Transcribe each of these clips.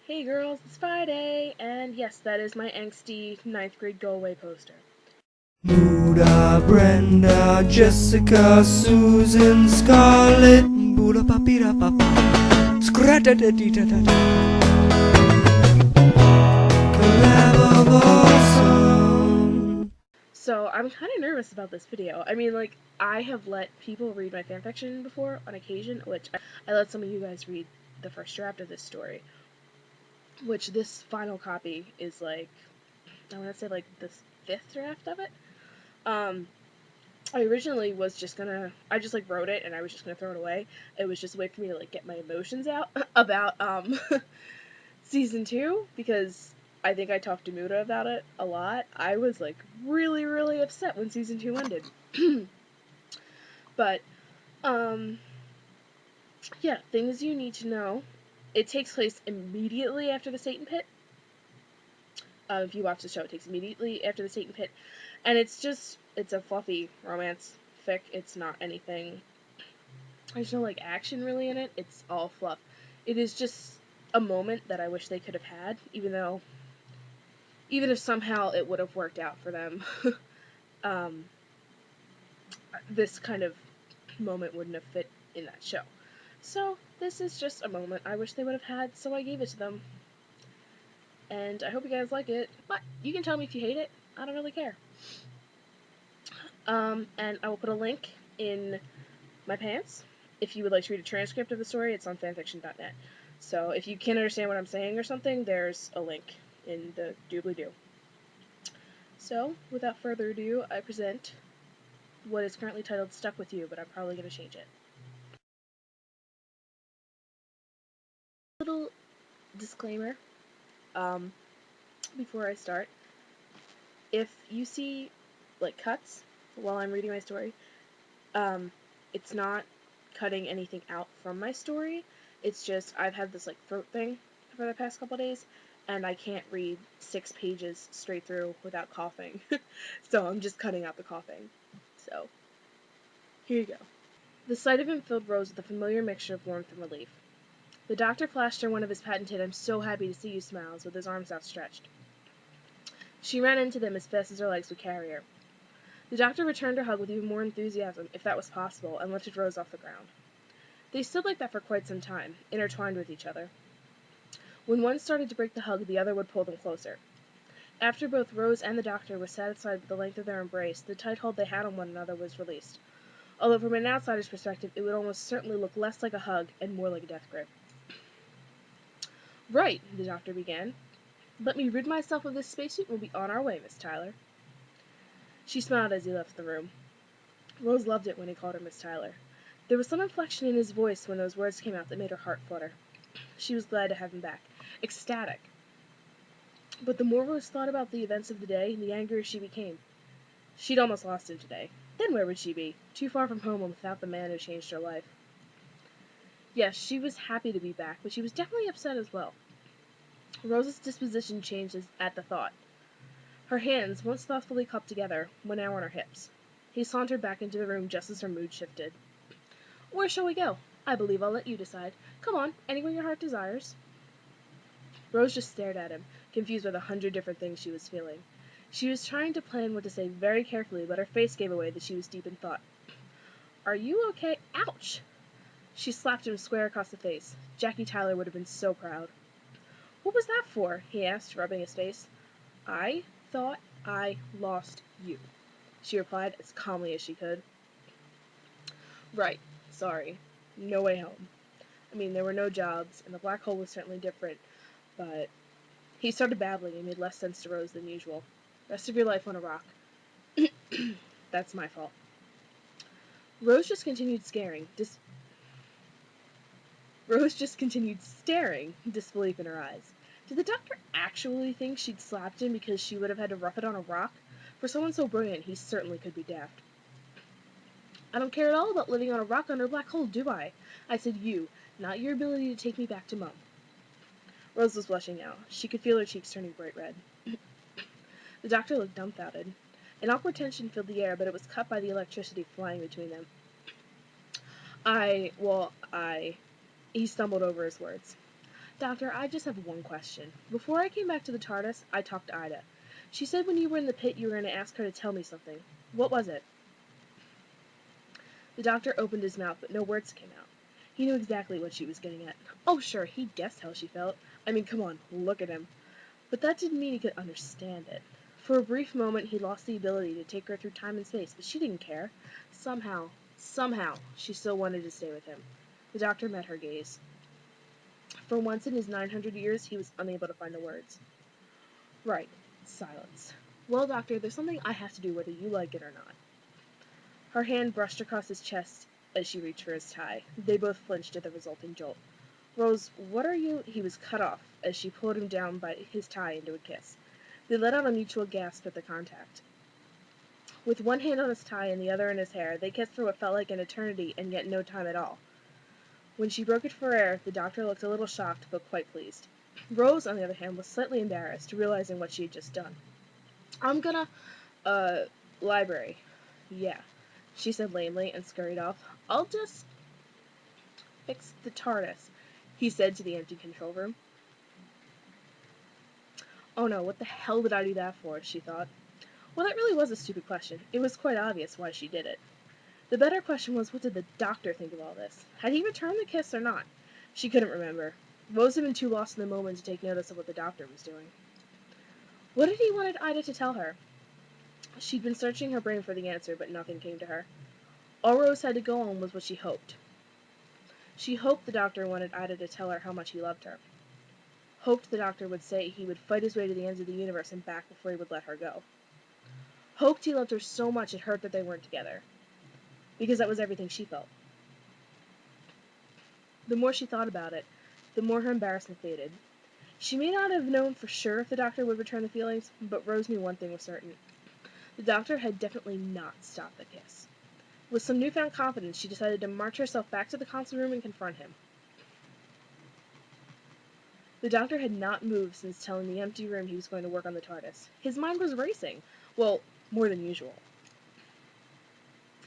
Hey girls, it's Friday, and yes, that is my angsty 9th grade go-away poster. Muda, Brenda, Jessica, Susan, Scarlett, Buda papira papa, scrata da di da da da. Collab of awesome. So, I'm kind of nervous about this video. I mean, like, I have let people read my fanfiction before, on occasion, which I let some of you guys read the first draft of this story, which this final copy is, like, I want to say, like, the 5th draft of it. I originally was just gonna, I just, like, wrote it, and I was just gonna throw it away. It was just a way for me to, like, get my emotions out about, Season 2, because I think I talked to Muda about it a lot. I was, like, really, really upset when Season 2 ended. But, yeah, things you need to know. It takes place immediately after the Satan Pit. If you watch the show, it takes immediately after the Satan Pit. And it's a fluffy romance fic. It's not anything, there's no, like, action really in it. It's all fluff. It is just a moment that I wish they could have had, even if somehow it would have worked out for them. This kind of moment wouldn't have fit in that show. So this is just a moment I wish they would have had, so I gave it to them. And I hope you guys like it, but you can tell me if you hate it. I don't really care. And I will put a link in my pants. If you would like to read a transcript of the story, it's on fanfiction.net. So if you can't understand what I'm saying or something, there's a link in the doobly-doo. So, without further ado, I present what is currently titled Stuck With You, but I'm probably going to change it. Little disclaimer, before I start. If you see, like, cuts while I'm reading my story, it's not cutting anything out from my story. It's just, I've had this, like, throat thing for the past couple days, and I can't read 6 pages straight through without coughing. So I'm just cutting out the coughing. So, here you go. The sight of him filled Rose with a familiar mixture of warmth and relief. The doctor flashed her one of his patented "I'm so happy to see you" smiles with his arms outstretched. She ran into them as fast as her legs would carry her. The doctor returned her hug with even more enthusiasm, if that was possible, and lifted Rose off the ground. They stood like that for quite some time, intertwined with each other. When one started to break the hug, the other would pull them closer. After both Rose and the doctor were satisfied with the length of their embrace, the tight hold they had on one another was released. Although from an outsider's perspective, it would almost certainly look less like a hug and more like a death grip. "Right," the doctor began. "Let me rid myself of this spacesuit and we'll be on our way, Miss Tyler." She smiled as he left the room. Rose loved it when he called her Miss Tyler. There was some inflection in his voice when those words came out that made her heart flutter. She was glad to have him back. Ecstatic. But the more Rose thought about the events of the day, the angrier she became. She'd almost lost him today. Then where would she be? Too far from home and without the man who changed her life. Yes, she was happy to be back, but she was definitely upset as well. Rose's disposition changed at the thought. Her hands, once thoughtfully cupped together, were now on her hips. He sauntered back into the room just as her mood shifted. "Where shall we go? I believe I'll let you decide. Come on, anywhere your heart desires." Rose just stared at him, confused by the 100 different things she was feeling. She was trying to plan what to say very carefully, but her face gave away that she was deep in thought. "Are you okay?" Ouch! She slapped him square across the face. Jackie Tyler would have been so proud. "What was that for?" he asked, rubbing his face. "I thought I lost you," she replied as calmly as she could. "Right. Sorry. No way home. I mean, there were no jobs, and the black hole was certainly different, but..." He started babbling and made less sense to Rose than usual. "Rest of your life on a rock." "That's my fault." Rose just continued staring, disbelief in her eyes. Did the doctor actually think she'd slapped him because she would have had to rough it on a rock? For someone so brilliant, he certainly could be daft. "I don't care at all about living on a rock under a black hole, do I? I said you, not your ability to take me back to Mum." Rose was blushing now. She could feel her cheeks turning bright red. The doctor looked dumbfounded. An awkward tension filled the air, but it was cut by the electricity flying between them. He stumbled over his words. Doctor, I just have one question. Before I came back to the TARDIS, I talked to Ida. She said when you were in the pit you were going to ask her to tell me something. What was it? The doctor opened his mouth, but no words came out. He knew exactly what she was getting at. Oh, sure, he guessed how she felt. I mean, come on, look at him. But that didn't mean he could understand it. For a brief moment, he lost the ability to take her through time and space, but she didn't care. Somehow, she still wanted to stay with him. The doctor met her gaze. For once in his 900 years, he was unable to find the words. Right. Silence. Well, Doctor, there's something I have to do whether you like it or not. Her hand brushed across his chest as she reached for his tie. They both flinched at the resulting jolt. Rose, what are you? He was cut off as she pulled him down by his tie into a kiss. They let out a mutual gasp at the contact. With one hand on his tie and the other in his hair, they kissed for what felt like an eternity and yet no time at all. When she broke it for air, the doctor looked a little shocked but quite pleased. Rose, on the other hand, was slightly embarrassed, realizing what she had just done. I'm gonna, library. Yeah, she said lamely and scurried off. I'll just fix the TARDIS, he said to the empty control room. Oh no, what the hell did I do that for? She thought. Well, that really was a stupid question. It was quite obvious why she did it. The better question was, what did the doctor think of all this? Had he returned the kiss or not? She couldn't remember. Rose had been too lost in the moment to take notice of what the doctor was doing. What did he want Ida to tell her? She'd been searching her brain for the answer, but nothing came to her. All Rose had to go on was what she hoped. She hoped the doctor wanted Ida to tell her how much he loved her. Hoped the doctor would say he would fight his way to the ends of the universe and back before he would let her go. Hoped he loved her so much it hurt that they weren't together. Because that was everything she felt. The more she thought about it, the more her embarrassment faded. She may not have known for sure if the doctor would return the feelings, but Rose knew one thing was certain. The doctor had definitely not stopped the kiss. With some newfound confidence, she decided to march herself back to the console room and confront him. The doctor had not moved since telling the empty room he was going to work on the TARDIS. His mind was racing. Well, more than usual.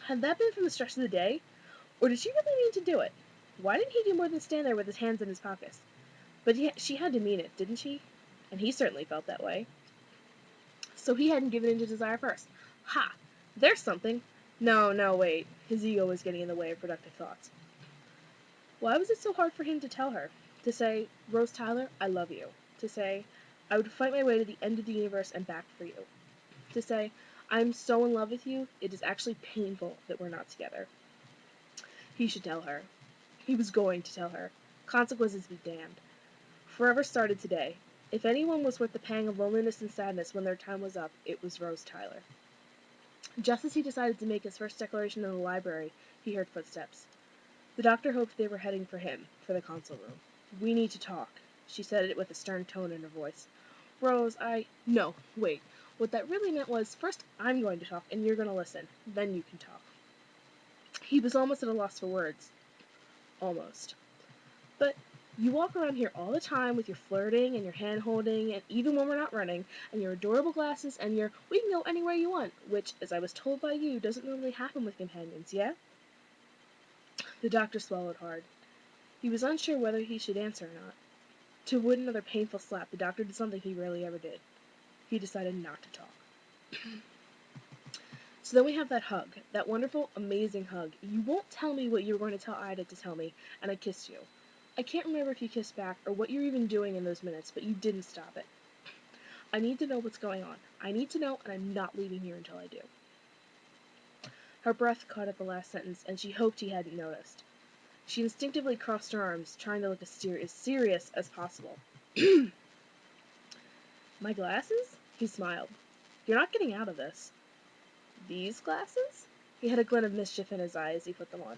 Had that been from the stress of the day? Or did she really mean to do it? Why didn't he do more than stand there with his hands in his pockets? But she had to mean it, didn't she? And he certainly felt that way. So he hadn't given in to desire first. Ha! There's something. No, wait. His ego was getting in the way of productive thoughts. Why was it so hard for him to tell her? To say, Rose Tyler, I love you. To say, I would fight my way to the end of the universe and back for you. To say, I'm so in love with you, it is actually painful that we're not together. He should tell her. He was going to tell her. Consequences be damned. Forever started today. If anyone was worth the pang of loneliness and sadness when their time was up, it was Rose Tyler. Just as he decided to make his first declaration in the library, he heard footsteps. The doctor hoped they were heading for him, for the console room. We need to talk. She said it with a stern tone in her voice. Rose, No, wait. What that really meant was, first I'm going to talk, and you're going to listen. Then you can talk. He was almost at a loss for words. Almost. But you walk around here all the time with your flirting and your hand-holding, and even when we're not running, and your adorable glasses, and your we can go anywhere you want, which, as I was told by you, doesn't normally happen with companions, yeah? The doctor swallowed hard. He was unsure whether he should answer or not. To avoid another painful slap, the doctor did something he rarely ever did. He decided not to talk. So then we have that hug, that wonderful, amazing hug. You won't tell me what you were going to tell Ida to tell me, and I kissed you. I can't remember if you kissed back or what you were even doing in those minutes, but you didn't stop it. I need to know what's going on. I need to know, and I'm not leaving here until I do. Her breath caught at the last sentence, and she hoped he hadn't noticed. She instinctively crossed her arms, trying to look as serious as possible. My glasses? He smiled. You're not getting out of this. These glasses? He had a glint of mischief in his eye as he put them on.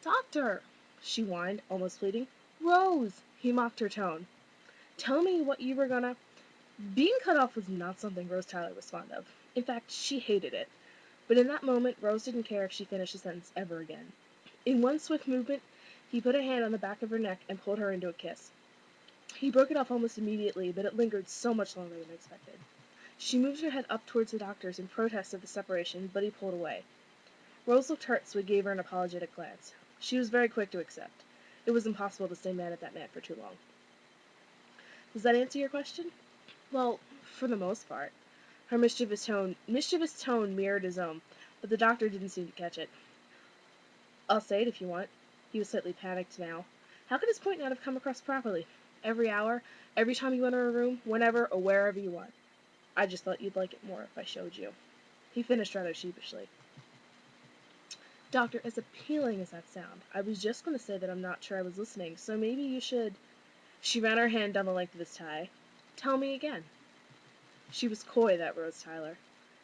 Doctor! She whined, almost pleading. Rose! He mocked her tone. Tell me what you were gonna... Being cut off was not something Rose Tyler was fond of. In fact, she hated it. But in that moment, Rose didn't care if she finished a sentence ever again. In one swift movement, he put a hand on the back of her neck and pulled her into a kiss. He broke it off almost immediately, but it lingered so much longer than expected. She moved her head up towards the doctor's in protest of the separation, but he pulled away. Rose looked hurt, so he gave her an apologetic glance. She was very quick to accept. It was impossible to stay mad at that man for too long. Does that answer your question? Well, for the most part. Her mischievous tone mirrored his own, but the doctor didn't seem to catch it. I'll say it if you want. He was slightly panicked now. How could his point not have come across properly? Every hour, every time you enter a room, whenever or wherever you want. I just thought you'd like it more if I showed you. He finished rather sheepishly. Doctor, as appealing as that sounds, I was just going to say that I'm not sure I was listening, so maybe you should... She ran her hand down the length of his tie. Tell me again. She was coy, that Rose Tyler.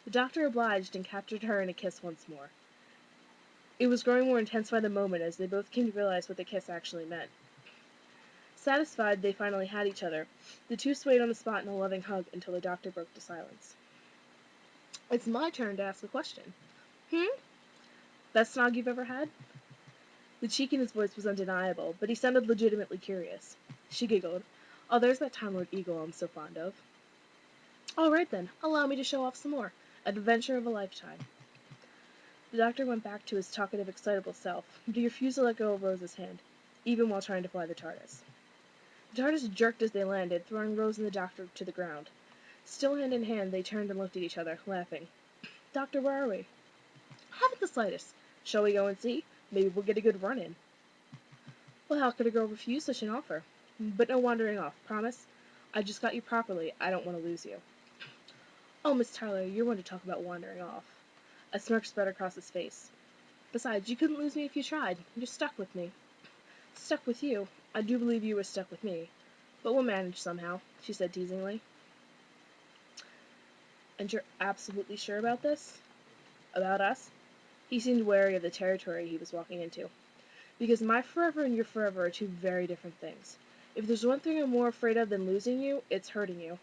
The doctor obliged and captured her in a kiss once more. It was growing more intense by the moment as they both came to realize what the kiss actually meant. Satisfied they finally had each other, the two swayed on the spot in a loving hug until the doctor broke the silence. It's my turn to ask a question. Best snog you've ever had? The cheek in his voice was undeniable, but he sounded legitimately curious. She giggled. Oh, there's that Time Lord Eagle I'm so fond of. All right then, allow me to show off some more. An adventure of a lifetime. The doctor went back to his talkative, excitable self, but he refused to let go of Rose's hand, even while trying to fly the TARDIS. The TARDIS jerked as they landed, throwing Rose and the doctor to the ground. Still hand in hand, they turned and looked at each other, laughing. Doctor, where are we? Haven't the slightest. Shall we go and see? Maybe we'll get a good run in. Well, how could a girl refuse such an offer? But no wandering off, promise? I just got you properly. I don't want to lose you. Oh, Miss Tyler, you're one to talk about wandering off. A smirk spread across his face. Besides, you couldn't lose me if you tried. You're stuck with me. Stuck with you? I do believe you were stuck with me. But we'll manage somehow, she said teasingly. And you're absolutely sure about this? About us? He seemed wary of the territory he was walking into. Because my forever and your forever are two very different things. If there's one thing I'm more afraid of than losing you, it's hurting you.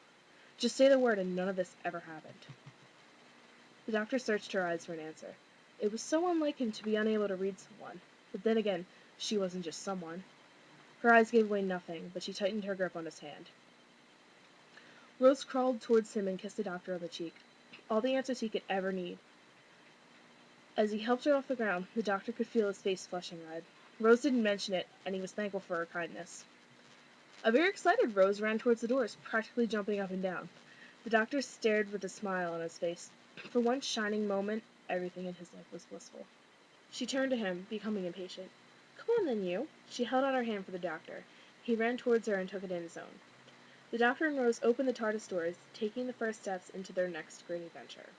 Just say the word and none of this ever happened. The doctor searched her eyes for an answer. It was so unlike him to be unable to read someone. But then again, she wasn't just someone. Her eyes gave away nothing, but she tightened her grip on his hand. Rose crawled towards him and kissed the doctor on the cheek. All the answers he could ever need. As he helped her off the ground, the doctor could feel his face flushing red. Rose didn't mention it, and he was thankful for her kindness. A very excited Rose ran towards the doors, practically jumping up and down. The doctor stared with a smile on his face. For one shining moment, everything in his life was blissful. She turned to him, becoming impatient. Come on then, you. She held out her hand for the doctor. He ran towards her and took it in his own. The doctor and Rose opened the TARDIS doors, taking the first steps into their next great adventure.